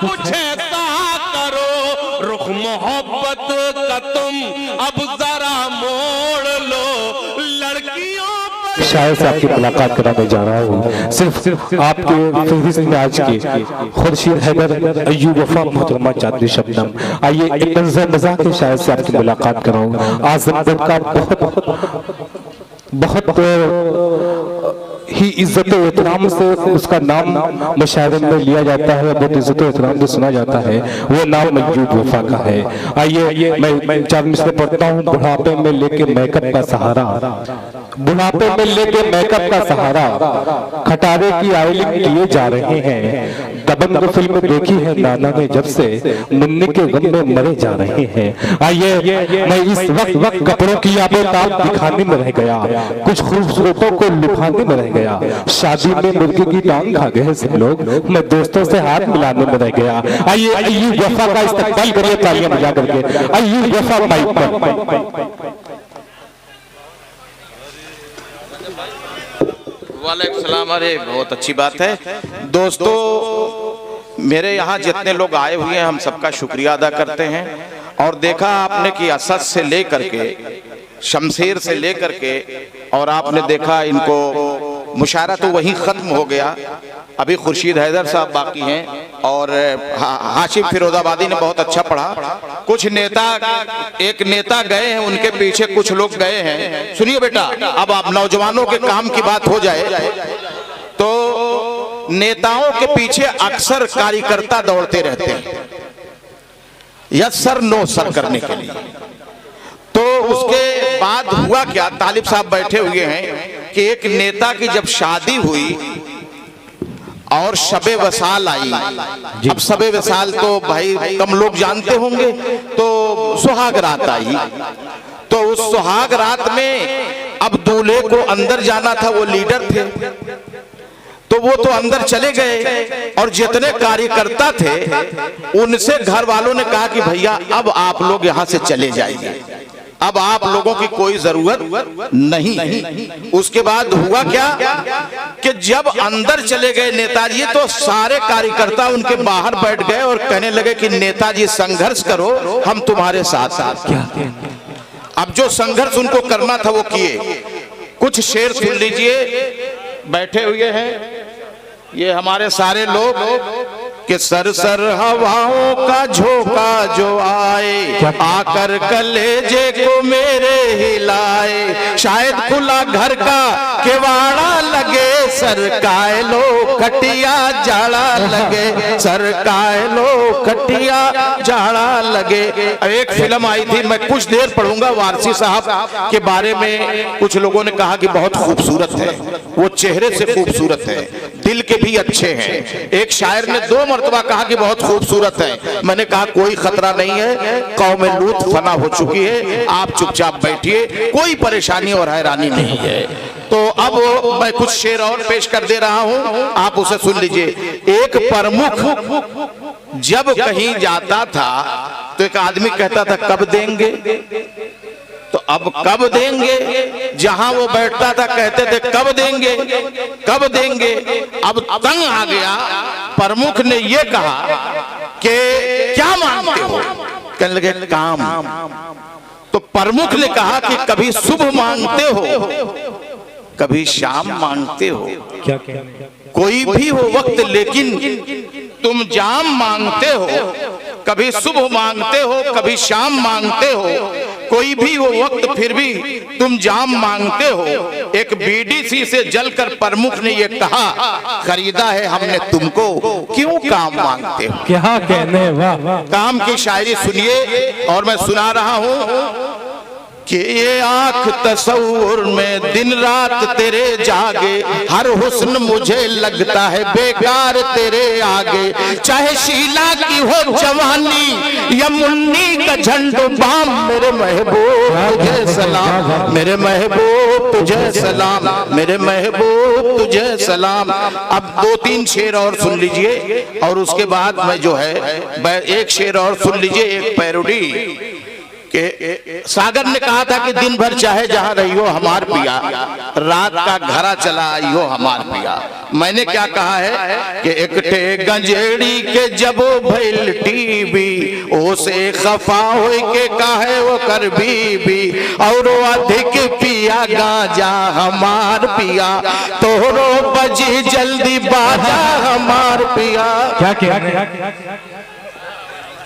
कुछ ऐसा करो, रुख मोहब्बत का तुम अब जरा मोड़ लो, लड़कियों शायर से आपकी मुलाकात कराने जा रहा हूँ। सिर्फ आपके फहरिस्त में आज के खुर्शीद हैदर, अय्यूब वफा, मोहतरमा चांदनी शबनम। आइए एक नज़र मज़ाक के शायर से आपकी मुलाकात कराऊँ। आजमगढ़ का बहुत ही इज्जत और एहतराम से उसका नाम मुशायरे में लिया जाता है, बहुत इज्जत और एहतराम से सुना जाता है, वो नाम अय्यूब वफा का है। आइए मैं चार मिसरे पढ़ता हूँ। बुढ़ापे में लेके मेकअप का सहारा, बुढ़ापे में लेके मेकअप का सहारा, खटारे की आयलिंग किए जा रहे हैं। दबंग फिल्म देखी है नाना ने जब से, मुन्नी के गम में मरे जा रहे हैं। आइए मैं इस वक्त कपड़ों की आबोताब दिखाने में रह गया, कुछ खूबसूरतों को लुभाने में रह गया। शादी में मुर्गी की टांग खा गए सब लोग, मैं दोस्तों से हाथ मिलाने में रह गया। आइए अय्यूब वफा का इस्तकबाल करिए तालियां बजा करके। अय्यूब वफा माइक पर। वालेकुम सलाम। अरे बहुत अच्छी बात है दोस्तों, मेरे यहाँ जितने लोग आए हुए हैं हम सबका शुक्रिया अदा करते हैं। और देखा आपने कि असद से लेकर के, शमशेर से लेकर के, और आपने देखा इनको मुशायरा तो वहीं खत्म हो गया, अभी खुर्शीद हैदर साहब बाकी हैं और हाशिम फिरोजाबादी ने बहुत अच्छा पढ़ा। कुछ नेता, एक नेता गए हैं, उनके पीछे कुछ लोग गए हैं। सुनिए बेटा, अब आप नौजवानों के काम की बात हो जाए तो नेताओं के पीछे अक्सर कार्यकर्ता दौड़ते रहते हैं यस सर नो सर करने के लिए। तो उसके बाद हुआ क्या, तालिब साहब बैठे हुए हैं कि एक नेता की जब शादी हुई और शबे वसाल आई, अब शबे वसाल तो भाई कम लोग जानते होंगे, तो सुहाग रात आई। तो उस सुहाग रात में अब दूल्हे को अंदर जाना था, वो लीडर थे, तो वो तो अंदर चले गए और जितने कार्यकर्ता थे उनसे घर वालों ने कहा कि भैया अब आप लोग यहाँ से चले जाइए, अब आप लोगों की कोई जरूरत नहीं। उसके बाद हुआ क्या कि जब अंदर चले गए नेताजी तो सारे कार्यकर्ता उनके बाहर बैठ गए और कहने लगे कि नेताजी संघर्ष करो, हम तुम्हारे साथ साथ। अब जो संघर्ष उनको करना था वो किए। कुछ शेर सुन लीजिए, बैठे हुए हैं ये हमारे सारे लोग कि सरसर हवाओं का झोंका जो आए, आकर कलेजे को मेरे हिलाए, शायद खुला घर का केवाड़ा लगे, सरकाए लो खटिया जाड़ा लगे, सरकाए लो खटिया जाड़ा लगे। एक फिल्म आई थी, मैं कुछ देर पढ़ूंगा, वारसी साहब के बारे में कुछ लोगों ने कहा कि बहुत खूबसूरत है, वो चेहरे से खूबसूरत है, दिल के भी अच्छे हैं। एक शायर ने 2 मरतबा कहा कि बहुत खूबसूरत है। मैंने कहा कोई खतरा नहीं है, कौम लूत फना हो चुकी है, आप चुपचाप बैठिए, कोई परेशानी और हैरानी नहीं है। तो अब मैं कुछ शेर और पेश कर दे रहा हूं, आप उसे सुन लीजिए। एक प्रमुख जब कहीं जाता था तो एक आदमी कहता था कब देंगे, तो अब कब देंगे, जहां वो बैठता था कहते थे कब देंगे कब देंगे। अब तंग आ गया, प्रमुख ने ये कहा कि क्या मांगते हो, कहने लगे काम। तो प्रमुख ने कहा कि कभी सुबह मांगते हो, कभी शाम मांगते हो, क्या कोई भी हो वक्त लेकिन तुम जाम मांगते हो, कभी सुबह मांगते हो, कभी शाम मांगते हो, कोई भी हो वक्त फिर भी तुम जाम मांगते हो। एक बीडीसी से जलकर प्रमुख ने ये कहा, खरीदा है हमने तुमको, क्यों काम मांगते हो। क्या कहने, वाह वाह। काम की शायरी सुनिए और मैं सुना रहा हूं कि ये आंख तस्वुर में दिन रात तेरे जागे, हर हुस्न मुझे लगता है बेकार तेरे आगे, चाहे शीला की हो जवानी या मुन्नी का झंडू बाम, मेरे महबूब तुझे सलाम, मेरे महबूब तुझे सलाम, मेरे महबूब तुझे सलाम। अब 2-3 शेर और सुन लीजिए और उसके बाद मैं जो है एक शेर और सुन लीजिए, एक पैरोडी कि सागर ने कहा था कि दिन भर चाहे जहां रहियो हमार पिया, रात का घरा चला आइयो हमार पिया। मैंने क्या कहा है कि एकटे गंजेड़ी के जबो भइल टीवी, ओसे खफा होई के काहे वो कर बीबी, और अधिक पिया गांजा हमार पिया, तोहरो बजी जल्दी बाजा हमार पिया। क्या